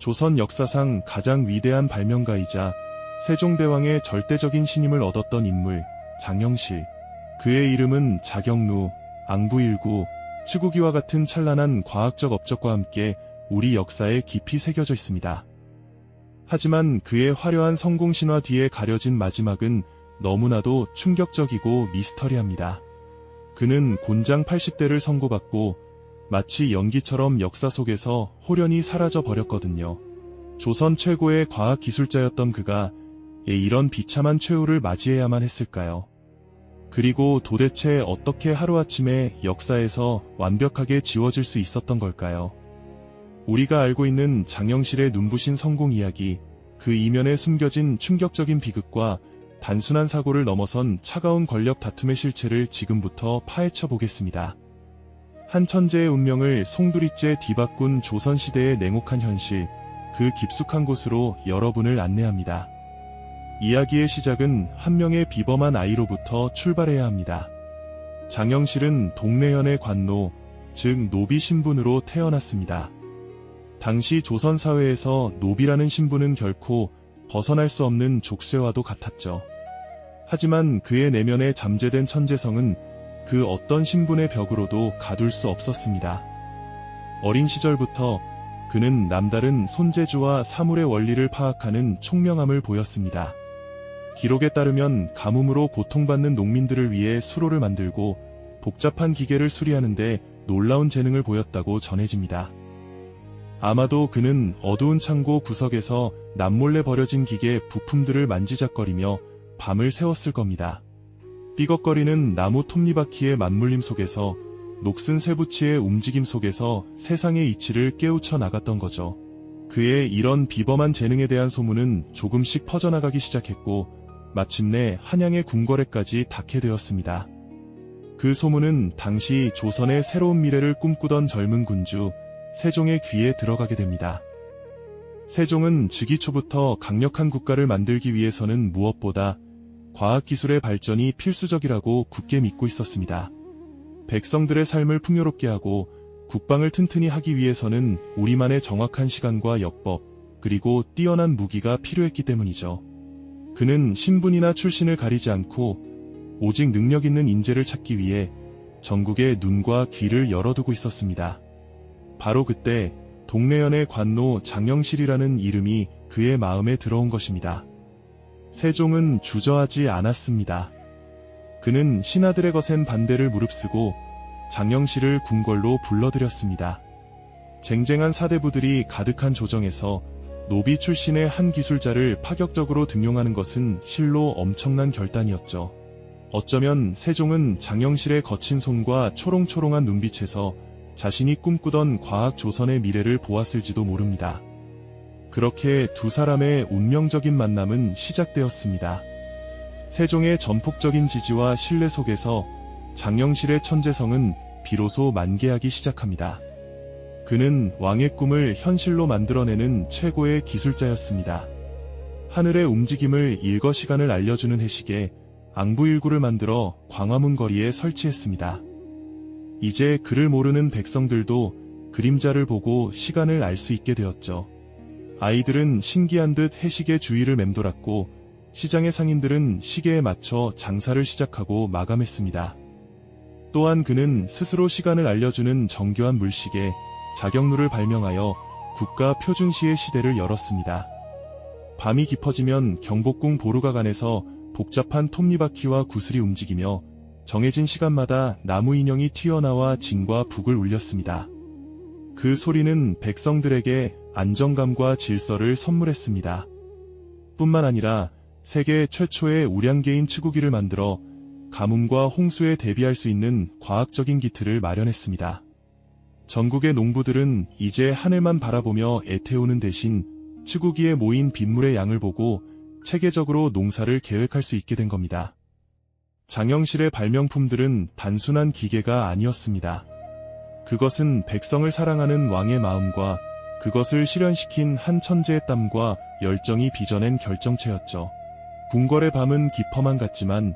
조선 역사상 가장 위대한 발명가이자 세종대왕의 절대적인 신임을 얻었던 인물, 장영실. 그의 이름은 자경루, 앙부일구, 치구기와 같은 찬란한 과학적 업적과 함께 우리 역사에 깊이 새겨져 있습니다. 하지만 그의 화려한 성공 신화 뒤에 가려진 마지막은 너무나도 충격적이고 미스터리합니다. 그는 곤장 80대를 선고받고 마치 연기처럼 역사 속에서 호련히 사라져 버렸거든요. 조선 최고의 과학기술자였던 그가 이런 비참한 최후를 맞이해야만 했을까요? 그리고 도대체 어떻게 하루아침에 역사에서 완벽하게 지워질 수 있었던 걸까요? 우리가 알고 있는 장영실의 눈부신 성공 이야기, 그 이면에 숨겨진 충격적인 비극과 단순한 사고를 넘어선 차가운 권력 다툼의 실체를 지금부터 파헤쳐 보겠습니다. 한 천재의 운명을 송두리째 뒤바꾼 조선시대의 냉혹한 현실, 그 깊숙한 곳으로 여러분을 안내합니다. 이야기의 시작은 한 명의 비범한 아이로부터 출발해야 합니다. 장영실은 동래현의 관노, 즉 노비 신분으로 태어났습니다. 당시 조선 사회에서 노비라는 신분은 결코 벗어날 수 없는 족쇄와도 같았죠. 하지만 그의 내면에 잠재된 천재성은 그 어떤 신분의 벽으로도 가둘 수 없었습니다. 어린 시절부터 그는 남다른 손재주와 사물의 원리를 파악하는 총명함을 보였습니다. 기록에 따르면 가뭄으로 고통받는 농민들을 위해 수로를 만들고 복잡한 기계를 수리하는데 놀라운 재능을 보였다고 전해집니다. 아마도 그는 어두운 창고 구석에서 남몰래 버려진 기계 부품들을 만지작거리며 밤을 새웠을 겁니다. 삐걱거리는 나무 톱니바퀴의 맞물림 속에서, 녹슨 쇠붙이의 움직임 속에서 세상의 이치를 깨우쳐 나갔던 거죠. 그의 이런 비범한 재능에 대한 소문은 조금씩 퍼져나가기 시작했고 마침내 한양의 궁궐에까지 닿게 되었습니다. 그 소문은 당시 조선의 새로운 미래를 꿈꾸던 젊은 군주 세종의 귀에 들어가게 됩니다. 세종은 즉위 초부터 강력한 국가를 만들기 위해서는 무엇보다 과학기술의 발전이 필수적이라고 굳게 믿고 있었습니다. 백성들의 삶을 풍요롭게 하고 국방을 튼튼히 하기 위해서는 우리만의 정확한 시간과 역법, 그리고 뛰어난 무기가 필요했기 때문이죠. 그는 신분이나 출신을 가리지 않고 오직 능력 있는 인재를 찾기 위해 전국의 눈과 귀를 열어두고 있었습니다. 바로 그때 동래현의 관노 장영실이라는 이름이 그의 마음에 들어온 것입니다. 세종은 주저하지 않았습니다. 그는 신하들의 거센 반대를 무릅쓰고 장영실을 궁궐로 불러들였습니다. 쟁쟁한 사대부들이 가득한 조정에서 노비 출신의 한 기술자를 파격적으로 등용하는 것은 실로 엄청난 결단이었죠. 어쩌면 세종은 장영실의 거친 손과 초롱초롱한 눈빛에서 자신이 꿈꾸던 과학 조선의 미래를 보았을지도 모릅니다. 그렇게 두 사람의 운명적인 만남은 시작되었습니다. 세종의 전폭적인 지지와 신뢰 속에서 장영실의 천재성은 비로소 만개하기 시작합니다. 그는 왕의 꿈을 현실로 만들어내는 최고의 기술자였습니다. 하늘의 움직임을 일거 시간을 알려주는 해시계 앙부일구를 만들어 광화문 거리에 설치했습니다. 이제 그를 모르는 백성들도 그림자를 보고 시간을 알 수 있게 되었죠. 아이들은 신기한 듯 해시계 주위를 맴돌았고 시장의 상인들은 시계에 맞춰 장사를 시작하고 마감했습니다. 또한 그는 스스로 시간을 알려주는 정교한 물시계 자경루를 발명하여 국가 표준시의 시대를 열었습니다. 밤이 깊어지면 경복궁 보루각안에서 복잡한 톱니바퀴와 구슬이 움직이며 정해진 시간마다 나무 인형이 튀어나와 진과 북을 울렸습니다. 그 소리는 백성들에게 안정감과 질서를 선물했습니다. 뿐만 아니라 세계 최초의 우량계인 치구기를 만들어 가뭄과 홍수에 대비할 수 있는 과학적인 기틀을 마련했습니다. 전국의 농부들은 이제 하늘만 바라보며 애태우는 대신 치구기에 모인 빗물의 양을 보고 체계적으로 농사를 계획할 수 있게 된 겁니다. 장영실의 발명품들은 단순한 기계가 아니었습니다. 그것은 백성을 사랑하는 왕의 마음과 그것을 실현시킨 한 천재의 땀과 열정이 빚어낸 결정체였죠. 궁궐의 밤은 깊어만 갔지만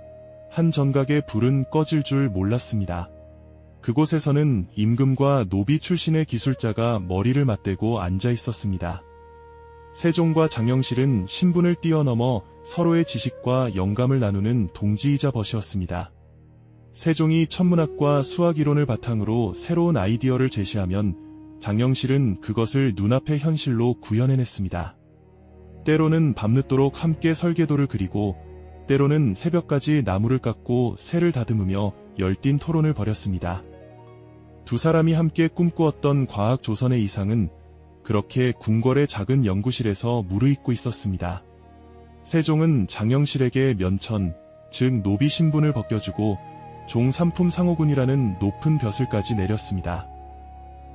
한 정각의 불은 꺼질 줄 몰랐습니다. 그곳에서는 임금과 노비 출신의 기술자가 머리를 맞대고 앉아 있었습니다. 세종과 장영실은 신분을 뛰어넘어 서로의 지식과 영감을 나누는 동지이자 벗이었습니다. 세종이 천문학과 수학이론을 바탕으로 새로운 아이디어를 제시하면 장영실은 그것을 눈앞의 현실로 구현해냈습니다. 때로는 밤늦도록 함께 설계도를 그리고 때로는 새벽까지 나무를 깎고 쇠를 다듬으며 열띤 토론을 벌였습니다. 두 사람이 함께 꿈꾸었던 과학 조선의 이상은 그렇게 궁궐의 작은 연구실에서 무르익고 있었습니다. 세종은 장영실에게 면천, 즉 노비 신분을 벗겨주고 종삼품 상호군이라는 높은 벼슬까지 내렸습니다.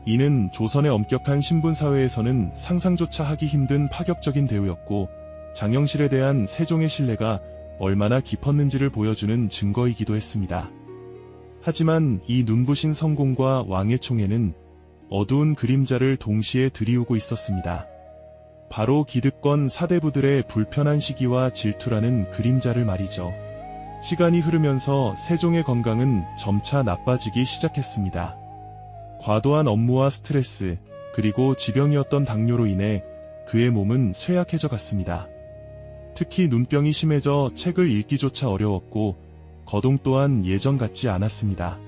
이는 조선의 엄격한 신분사회에서는 상상조차 하기 힘든 파격적인 대우였고 장영실에 대한 세종의 신뢰가 얼마나 깊었는지를 보여주는 증거이기도 했습니다. 하지만 이 눈부신 성공과 왕의 총애는 어두운 그림자를 동시에 들이우고 있었습니다. 바로 기득권 사대부들의 불편한 시기와 질투라는 그림자를 말이죠. 시간이 흐르면서 세종의 건강은 점차 나빠지기 시작했습니다. 과도한 업무와 스트레스, 그리고 지병이었던 당뇨로 인해 그의 몸은 쇠약해져 갔습니다. 특히 눈병이 심해져 책을 읽기조차 어려웠고 거동 또한 예전 같지 않았습니다.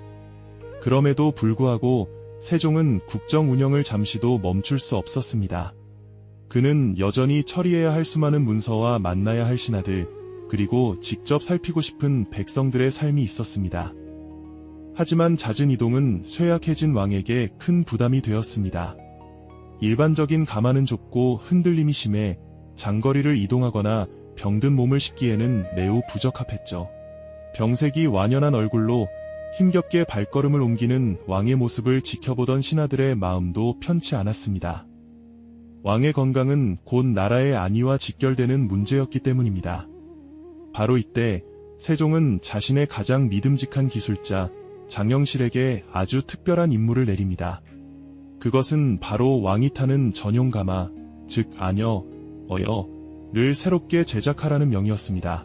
그럼에도 불구하고 세종은 국정 운영을 잠시도 멈출 수 없었습니다. 그는 여전히 처리해야 할 수많은 문서와 만나야 할 신하들, 그리고 직접 살피고 싶은 백성들의 삶이 있었습니다. 하지만 잦은 이동은 쇠약해진 왕에게 큰 부담이 되었습니다. 일반적인 가마는 좁고 흔들림이 심해 장거리를 이동하거나 병든 몸을 싣기에는 매우 부적합했죠. 병색이 완연한 얼굴로 힘겹게 발걸음을 옮기는 왕의 모습을 지켜보던 신하들의 마음도 편치 않았습니다. 왕의 건강은 곧 나라의 안위와 직결되는 문제였기 때문입니다. 바로 이때 세종은 자신의 가장 믿음직한 기술자 장영실에게 아주 특별한 임무를 내립니다. 그것은 바로 왕이 타는 전용 가마, 즉 아녀, 어여를 새롭게 제작하라는 명이었습니다.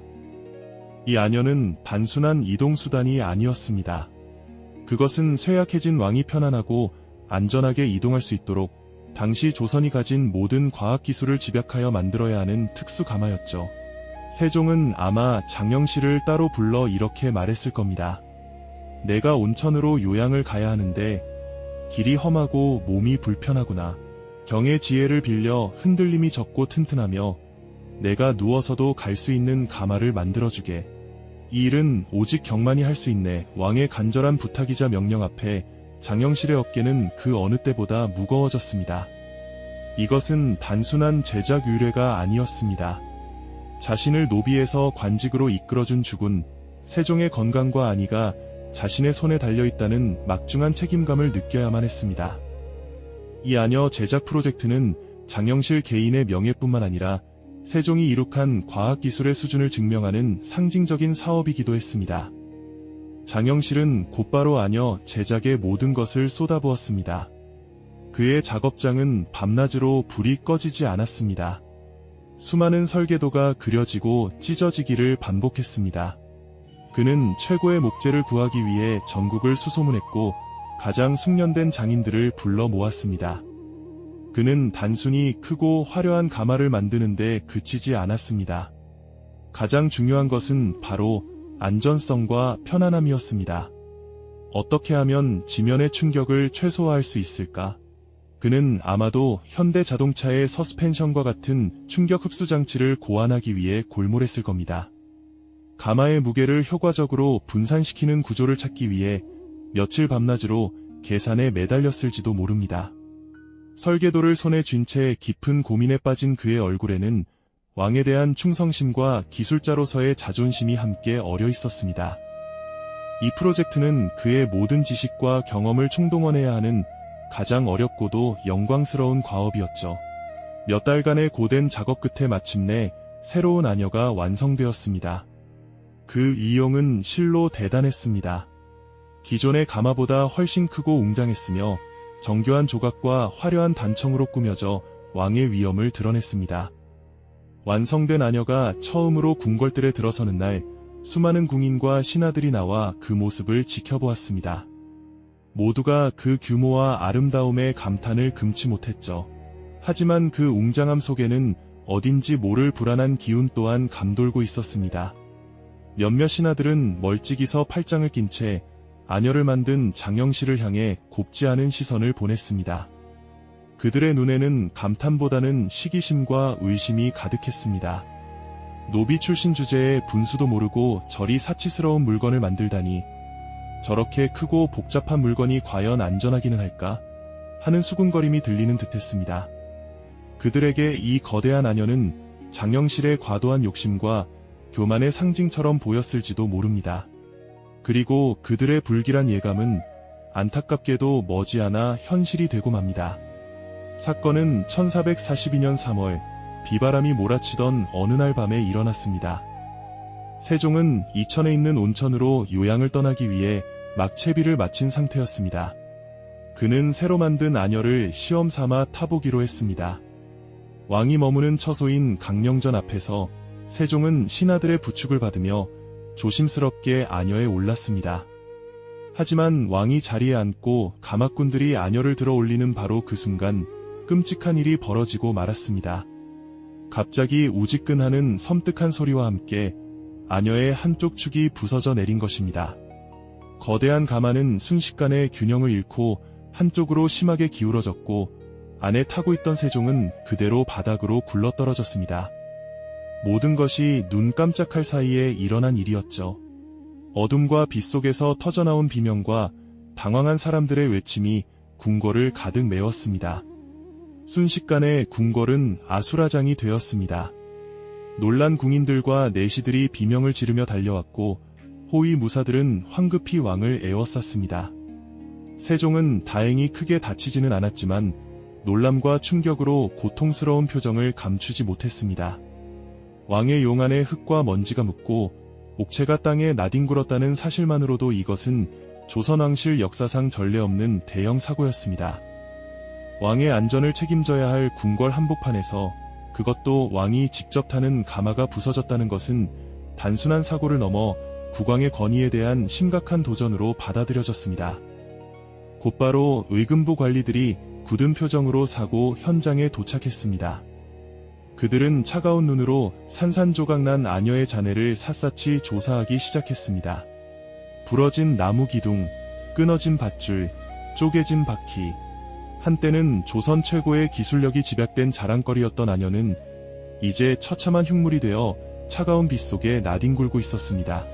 이 아녀는 단순한 이동수단이 아니었습니다. 그것은 쇠약해진 왕이 편안하고 안전하게 이동할 수 있도록 당시 조선이 가진 모든 과학기술을 집약하여 만들어야 하는 특수가마였죠. 세종은 아마 장영실을 따로 불러 이렇게 말했을 겁니다. 내가 온천으로 요양을 가야 하는데 길이 험하고 몸이 불편하구나. 경의 지혜를 빌려 흔들림이 적고 튼튼하며 내가 누워서도 갈 수 있는 가마를 만들어주게. 이 일은 오직 경만이 할 수 있네. 왕의 간절한 부탁이자 명령 앞에 장영실의 어깨는 그 어느 때보다 무거워졌습니다. 이것은 단순한 제작 의뢰가 아니었습니다. 자신을 노비에서 관직으로 이끌어준 주군, 세종의 건강과 안위가 자신의 손에 달려있다는 막중한 책임감을 느껴야만 했습니다. 이 아녀 제작 프로젝트는 장영실 개인의 명예뿐만 아니라 세종이 이룩한 과학기술의 수준을 증명하는 상징적인 사업이기도 했습니다. 장영실은 곧바로 아녀 제작의 모든 것을 쏟아부었습니다. 그의 작업장은 밤낮으로 불이 꺼지지 않았습니다. 수많은 설계도가 그려지고 찢어지기를 반복했습니다. 그는 최고의 목재를 구하기 위해 전국을 수소문했고 가장 숙련된 장인들을 불러 모았습니다. 그는 단순히 크고 화려한 가마를 만드는데 그치지 않았습니다. 가장 중요한 것은 바로 안전성과 편안함이었습니다. 어떻게 하면 지면의 충격을 최소화할 수 있을까? 그는 아마도 현대 자동차의 서스펜션과 같은 충격 흡수 장치를 고안하기 위해 골몰했을 겁니다. 가마의 무게를 효과적으로 분산시키는 구조를 찾기 위해 며칠 밤낮으로 계산에 매달렸을지도 모릅니다. 설계도를 손에 쥔 채 깊은 고민에 빠진 그의 얼굴에는 왕에 대한 충성심과 기술자로서의 자존심이 함께 어려 있었습니다. 이 프로젝트는 그의 모든 지식과 경험을 총동원해야 하는 가장 어렵고도 영광스러운 과업이었죠. 몇 달간의 고된 작업 끝에 마침내 새로운 아녀가 완성되었습니다. 그 이용은 실로 대단했습니다. 기존의 가마보다 훨씬 크고 웅장했으며 정교한 조각과 화려한 단청으로 꾸며져 왕의 위엄을 드러냈습니다. 완성된 아녀가 처음으로 궁궐들에 들어서는 날 수많은 궁인과 신하들이 나와 그 모습을 지켜보았습니다. 모두가 그 규모와 아름다움에 감탄을 금치 못했죠. 하지만 그 웅장함 속에는 어딘지 모를 불안한 기운 또한 감돌고 있었습니다. 몇몇 신하들은 멀찍이서 팔짱을 낀 채 아녀를 만든 장영실을 향해 곱지 않은 시선을 보냈습니다. 그들의 눈에는 감탄보다는 시기심과 의심이 가득했습니다. 노비 출신 주제에 분수도 모르고 저리 사치스러운 물건을 만들다니, 저렇게 크고 복잡한 물건이 과연 안전하기는 할까 하는 수군거림이 들리는 듯했습니다. 그들에게 이 거대한 아녀는 장영실의 과도한 욕심과 교만의 상징처럼 보였을지도 모릅니다. 그리고 그들의 불길한 예감은 안타깝게도 머지않아 현실이 되고 맙니다. 사건은 1442년 3월 비바람이 몰아치던 어느 날 밤에 일어났습니다. 세종은 이천에 있는 온천으로 요양을 떠나기 위해 막 채비를 마친 상태였습니다. 그는 새로 만든 아녀를 시험 삼아 타보기로 했습니다. 왕이 머무는 처소인 강령전 앞에서 세종은 신하들의 부축을 받으며 조심스럽게 아녀에 올랐습니다. 하지만 왕이 자리에 앉고 가막군들이 아녀를 들어 올리는 바로 그 순간 끔찍한 일이 벌어지고 말았습니다. 갑자기 우지끈하는 섬뜩한 소리와 함께 아녀의 한쪽 축이 부서져 내린 것입니다. 거대한 가마는 순식간에 균형을 잃고 한쪽으로 심하게 기울어졌고 안에 타고 있던 세종은 그대로 바닥으로 굴러떨어졌습니다. 모든 것이 눈 깜짝할 사이에 일어난 일이었죠. 어둠과 빛 속에서 터져나온 비명과 당황한 사람들의 외침이 궁궐을 가득 메웠습니다. 순식간에 궁궐은 아수라장이 되었습니다. 놀란 궁인들과 내시들이 비명을 지르며 달려왔고 호위 무사들은 황급히 왕을 에워쌌습니다. 세종은 다행히 크게 다치지는 않았지만 놀람과 충격으로 고통스러운 표정을 감추지 못했습니다. 왕의 용안에 흙과 먼지가 묻고 옥체가 땅에 나뒹굴었다는 사실만으로도 이것은 조선왕실 역사상 전례 없는 대형 사고였습니다. 왕의 안전을 책임져야 할 궁궐 한복판에서 그것도 왕이 직접 타는 가마가 부서졌다는 것은 단순한 사고를 넘어 국왕의 권위에 대한 심각한 도전으로 받아들여졌습니다. 곧바로 의금부 관리들이 굳은 표정으로 사고 현장에 도착했습니다. 그들은 차가운 눈으로 산산조각난 아녀의 잔해를 샅샅이 조사하기 시작했습니다. 부러진 나무 기둥, 끊어진 밧줄, 쪼개진 바퀴. 한때는 조선 최고의 기술력이 집약된 자랑거리였던 아녀는 이제 처참한 흉물이 되어 차가운 빛 속에 나뒹굴고 있었습니다.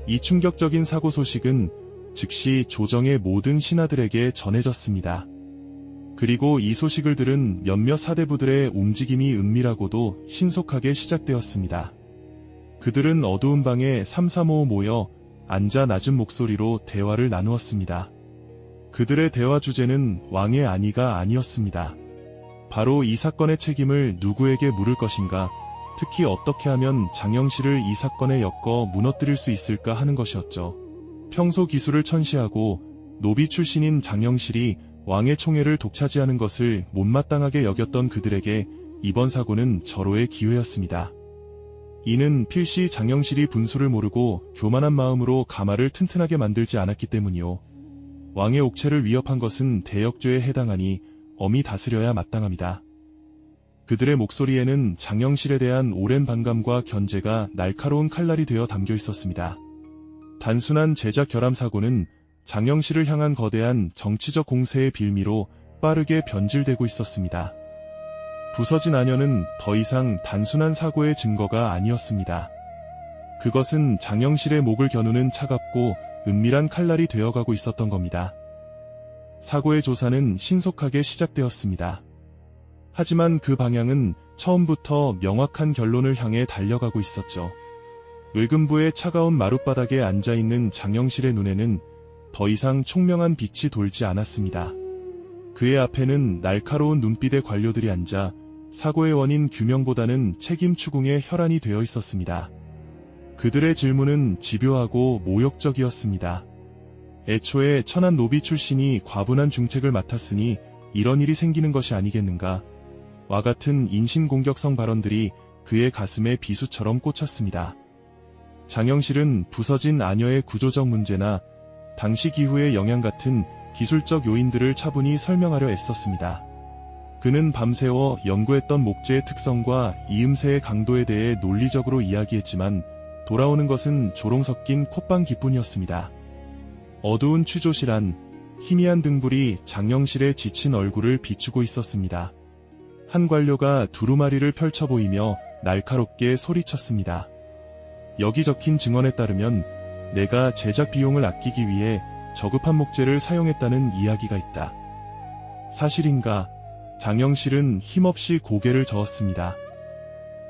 이 충격적인 사고 소식은 즉시 조정의 모든 신하들에게 전해졌습니다. 그리고 이 소식을 들은 몇몇 사대부들의 움직임이 은밀하고도 신속하게 시작되었습니다. 그들은 어두운 방에 삼삼오오 모여 앉아 낮은 목소리로 대화를 나누었습니다. 그들의 대화 주제는 왕의 안위가 아니었습니다. 바로 이 사건의 책임을 누구에게 물을 것인가, 특히 어떻게 하면 장영실을 이 사건에 엮어 무너뜨릴 수 있을까 하는 것이었죠. 평소 기술을 천시하고 노비 출신인 장영실이 왕의 총애를 독차지하는 것을 못마땅하게 여겼던 그들에게 이번 사고는 절호의 기회였습니다. 이는 필시 장영실이 분수를 모르고 교만한 마음으로 가마를 튼튼하게 만들지 않았기 때문이요. 왕의 옥체를 위협한 것은 대역죄에 해당하니 엄히 다스려야 마땅합니다. 그들의 목소리에는 장영실에 대한 오랜 반감과 견제가 날카로운 칼날이 되어 담겨 있었습니다. 단순한 제작 결함 사고는 장영실을 향한 거대한 정치적 공세의 빌미로 빠르게 변질되고 있었습니다. 부서진 아녀는 더 이상 단순한 사고의 증거가 아니었습니다. 그것은 장영실의 목을 겨누는 차갑고 은밀한 칼날이 되어가고 있었던 겁니다. 사고의 조사는 신속하게 시작되었습니다. 하지만 그 방향은 처음부터 명확한 결론을 향해 달려가고 있었죠. 의금부의 차가운 마룻바닥에 앉아있는 장영실의 눈에는 더 이상 총명한 빛이 돌지 않았습니다. 그의 앞에는 날카로운 눈빛의 관료들이 앉아 사고의 원인 규명보다는 책임 추궁에 혈안이 되어 있었습니다. 그들의 질문은 집요하고 모욕적이었습니다. 애초에 천한 노비 출신이 과분한 중책을 맡았으니 이런 일이 생기는 것이 아니겠는가. 와 같은 인신공격성 발언들이 그의 가슴에 비수처럼 꽂혔습니다. 장영실은 부서진 아녀의 구조적 문제나 당시 기후의 영향 같은 기술적 요인들을 차분히 설명하려 애썼습니다. 그는 밤새워 연구했던 목재의 특성과 이음새의 강도에 대해 논리적으로 이야기했지만 돌아오는 것은 조롱 섞인 콧방 기뿐이었습니다. 어두운 취조실 안 희미한 등불이 장영실의 지친 얼굴을 비추고 있었습니다. 한 관료가 두루마리를 펼쳐 보이며 날카롭게 소리쳤습니다. 여기 적힌 증언에 따르면 내가 제작 비용을 아끼기 위해 저급한 목재를 사용했다는 이야기가 있다. 사실인가? 장영실은 힘없이 고개를 저었습니다.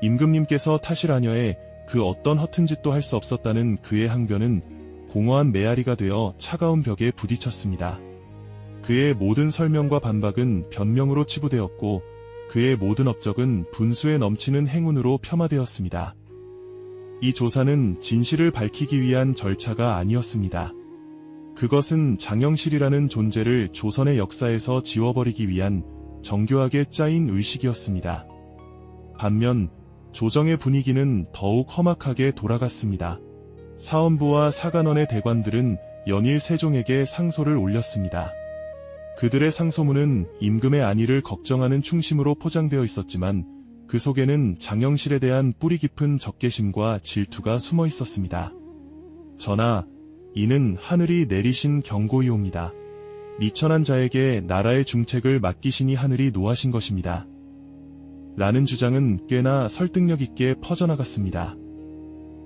임금님께서 타실하녀에 그 어떤 허튼 짓도 할 수 없었다는 그의 항변은 공허한 메아리가 되어 차가운 벽에 부딪혔습니다. 그의 모든 설명과 반박은 변명으로 치부되었고 그의 모든 업적은 분수에 넘치는 행운으로 폄하되었습니다. 이 조사는 진실을 밝히기 위한 절차가 아니었습니다. 그것은 장영실이라는 존재를 조선의 역사에서 지워버리기 위한 정교하게 짜인 의식이었습니다. 반면 조정의 분위기는 더욱 험악하게 돌아갔습니다. 사헌부와 사간원의 대관들은 연일 세종에게 상소를 올렸습니다. 그들의 상소문은 임금의 안위를 걱정하는 충심으로 포장되어 있었지만 그 속에는 장영실에 대한 뿌리 깊은 적개심과 질투가 숨어 있었습니다. 전하, 이는 하늘이 내리신 경고이옵니다. 미천한 자에게 나라의 중책을 맡기시니 하늘이 노하신 것입니다. 라는 주장은 꽤나 설득력 있게 퍼져나갔습니다.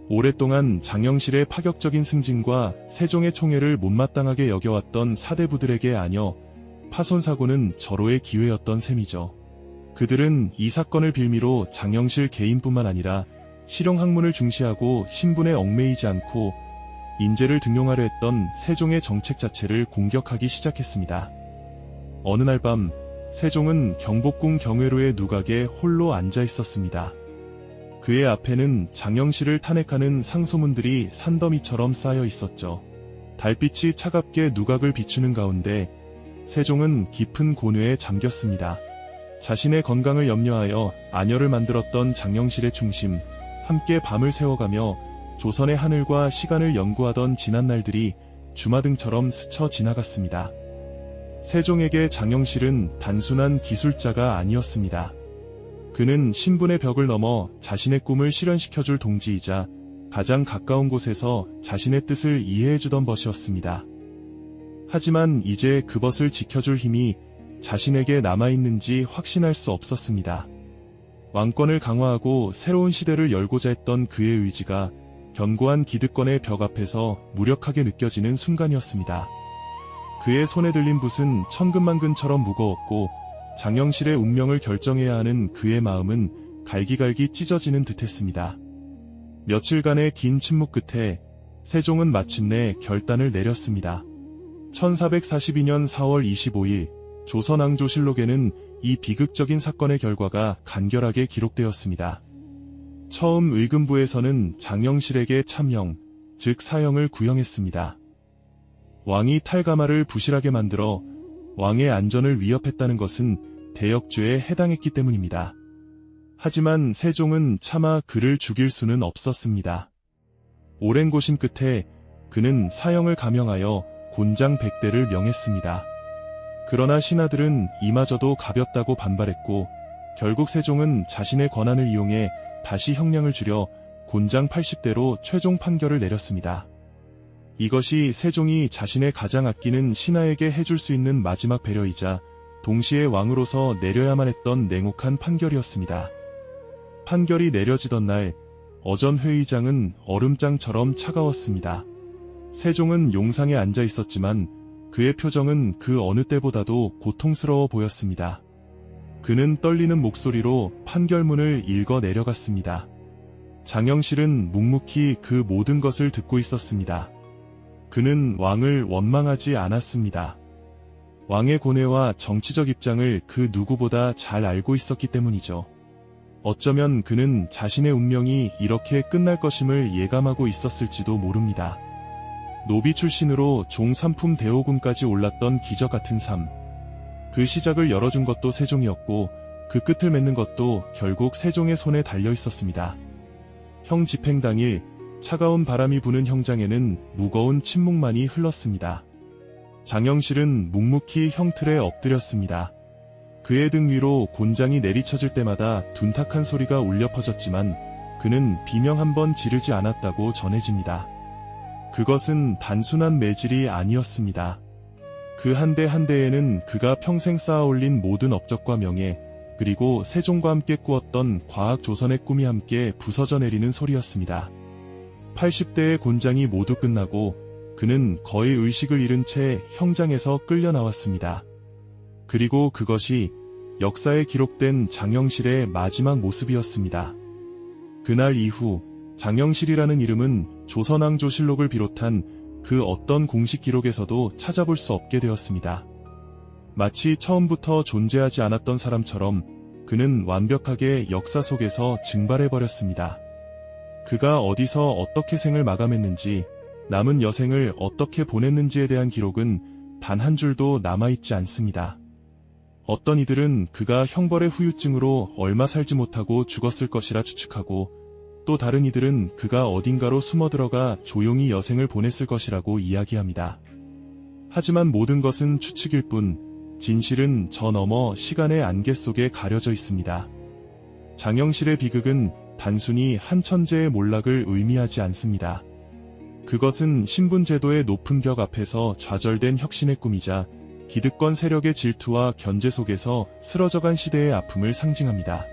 오랫동안 장영실의 파격적인 승진과 세종의 총애를 못마땅하게 여겨왔던 사대부들에게 아녀 파손사고는 절호의 기회였던 셈이죠. 그들은 이 사건을 빌미로 장영실 개인뿐만 아니라 실용학문을 중시하고 신분에 얽매이지 않고 인재를 등용하려 했던 세종의 정책 자체를 공격하기 시작했습니다. 어느 날 밤 세종은 경복궁 경회로의 누각에 홀로 앉아 있었습니다. 그의 앞에는 장영실을 탄핵하는 상소문들이 산더미처럼 쌓여 있었죠. 달빛이 차갑게 누각을 비추는 가운데 세종은 깊은 고뇌에 잠겼습니다. 자신의 건강을 염려하여 아녀를 만들었던 장영실의 충심, 함께 밤을 새워가며 조선의 하늘과 시간을 연구하던 지난 날들이 주마등처럼 스쳐 지나갔습니다. 세종에게 장영실은 단순한 기술자가 아니었습니다. 그는 신분의 벽을 넘어 자신의 꿈을 실현시켜줄 동지이자 가장 가까운 곳에서 자신의 뜻을 이해해주던 벗이었습니다. 하지만 이제 그 벗을 지켜줄 힘이 자신에게 남아있는지 확신할 수 없었습니다. 왕권을 강화하고 새로운 시대를 열고자 했던 그의 의지가 견고한 기득권의 벽 앞에서 무력하게 느껴지는 순간이었습니다. 그의 손에 들린 붓은 천근만근처럼 무거웠고 장영실의 운명을 결정해야 하는 그의 마음은 갈기갈기 찢어지는 듯했습니다. 며칠간의 긴 침묵 끝에 세종은 마침내 결단을 내렸습니다. 1442년 4월 25일 조선왕조실록에는 이 비극적인 사건의 결과가 간결하게 기록되었습니다. 처음 의금부에서는 장영실에게 참형, 즉 사형을 구형했습니다. 왕이 탈가마를 부실하게 만들어 왕의 안전을 위협했다는 것은 대역죄에 해당했기 때문입니다. 하지만 세종은 차마 그를 죽일 수는 없었습니다. 오랜 고심 끝에 그는 사형을 감형하여 곤장 100대를 명했습니다. 그러나 신하들은 이마저도 가볍다고 반발했고 결국 세종은 자신의 권한을 이용해 다시 형량을 줄여 곤장 80대로 최종 판결을 내렸습니다. 이것이 세종이 자신의 가장 아끼는 신하에게 해줄 수 있는 마지막 배려이자 동시에 왕으로서 내려야만 했던 냉혹한 판결이었습니다. 판결이 내려지던 날 어전 회의장은 얼음장처럼 차가웠습니다. 세종은 용상에 앉아 있었지만 그의 표정은 그 어느 때보다도 고통스러워 보였습니다. 그는 떨리는 목소리로 판결문을 읽어 내려갔습니다. 장영실은 묵묵히 그 모든 것을 듣고 있었습니다. 그는 왕을 원망하지 않았습니다. 왕의 고뇌와 정치적 입장을 그 누구보다 잘 알고 있었기 때문이죠. 어쩌면 그는 자신의 운명이 이렇게 끝날 것임을 예감하고 있었을지도 모릅니다. 노비 출신으로 종삼품 대호군까지 올랐던 기적 같은 삶. 그 시작을 열어준 것도 세종이었고 그 끝을 맺는 것도 결국 세종의 손에 달려 있었습니다. 형 집행 당일 차가운 바람이 부는 형장에는 무거운 침묵만이 흘렀습니다. 장영실은 묵묵히 형틀에 엎드렸습니다. 그의 등 위로 곤장이 내리쳐질 때마다 둔탁한 소리가 울려 퍼졌지만 그는 비명 한 번 지르지 않았다고 전해집니다. 그것은 단순한 매질이 아니었습니다. 그 한 대 한 대에는 그가 평생 쌓아올린 모든 업적과 명예, 그리고 세종과 함께 꾸었던 과학 조선의 꿈이 함께 부서져 내리는 소리였습니다. 80대의 곤장이 모두 끝나고 그는 거의 의식을 잃은 채 형장에서 끌려 나왔습니다. 그리고 그것이 역사에 기록된 장영실의 마지막 모습이었습니다. 그날 이후 장영실이라는 이름은 조선왕조실록을 비롯한 그 어떤 공식 기록에서도 찾아볼 수 없게 되었습니다. 마치 처음부터 존재하지 않았던 사람처럼 그는 완벽하게 역사 속에서 증발해버렸습니다. 그가 어디서 어떻게 생을 마감했는지, 남은 여생을 어떻게 보냈는지에 대한 기록은 단 한 줄도 남아있지 않습니다. 어떤 이들은 그가 형벌의 후유증으로 얼마 살지 못하고 죽었을 것이라 추측하고, 또 다른 이들은 그가 어딘가로 숨어들어가 조용히 여생을 보냈을 것이라고 이야기합니다. 하지만 모든 것은 추측일 뿐, 진실은 저 너머 시간의 안개 속에 가려져 있습니다. 장영실의 비극은 단순히 한 천재의 몰락을 의미하지 않습니다. 그것은 신분제도의 높은 벽 앞에서 좌절된 혁신의 꿈이자 기득권 세력의 질투와 견제 속에서 쓰러져간 시대의 아픔을 상징합니다.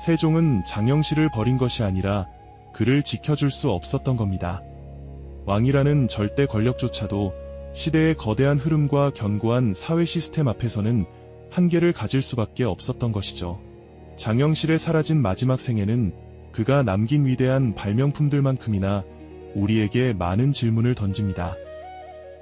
세종은 장영실을 버린 것이 아니라 그를 지켜줄 수 없었던 겁니다. 왕이라는 절대 권력조차도 시대의 거대한 흐름과 견고한 사회 시스템 앞에서는 한계를 가질 수밖에 없었던 것이죠. 장영실의 사라진 마지막 생애는 그가 남긴 위대한 발명품들만큼이나 우리에게 많은 질문을 던집니다.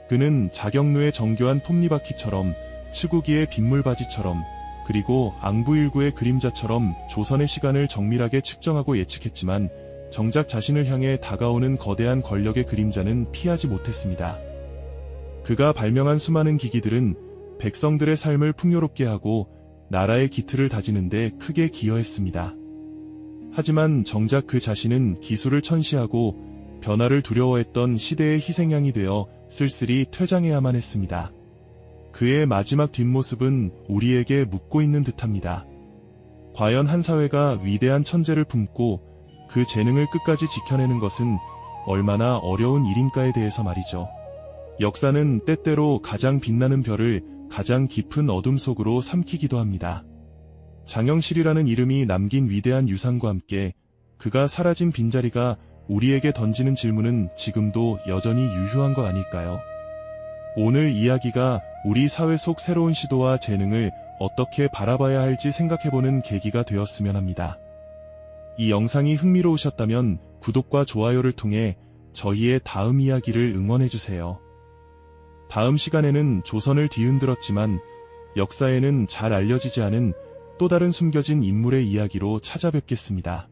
그는 자경루의 정교한 톱니바퀴처럼, 치구기의 빗물바지처럼, 그리고 앙부일구의 그림자처럼 조선의 시간을 정밀하게 측정하고 예측했지만 정작 자신을 향해 다가오는 거대한 권력의 그림자는 피하지 못했습니다. 그가 발명한 수많은 기기들은 백성들의 삶을 풍요롭게 하고 나라의 기틀을 다지는 데 크게 기여했습니다. 하지만 정작 그 자신은 기술을 천시하고 변화를 두려워했던 시대의 희생양이 되어 쓸쓸히 퇴장해야만 했습니다. 그의 마지막 뒷모습은 우리에게 묻고 있는 듯합니다. 과연 한 사회가 위대한 천재를 품고 그 재능을 끝까지 지켜내는 것은 얼마나 어려운 일인가에 대해서 말이죠. 역사는 때때로 가장 빛나는 별을 가장 깊은 어둠 속으로 삼키기도 합니다. 장영실이라는 이름이 남긴 위대한 유산과 함께 그가 사라진 빈자리가 우리에게 던지는 질문은 지금도 여전히 유효한 거 아닐까요? 오늘 이야기가 우리 사회 속 새로운 시도와 재능을 어떻게 바라봐야 할지 생각해보는 계기가 되었으면 합니다. 이 영상이 흥미로우셨다면 구독과 좋아요를 통해 저희의 다음 이야기를 응원해주세요. 다음 시간에는 조선을 뒤흔들었지만 역사에는 잘 알려지지 않은 또 다른 숨겨진 인물의 이야기로 찾아뵙겠습니다.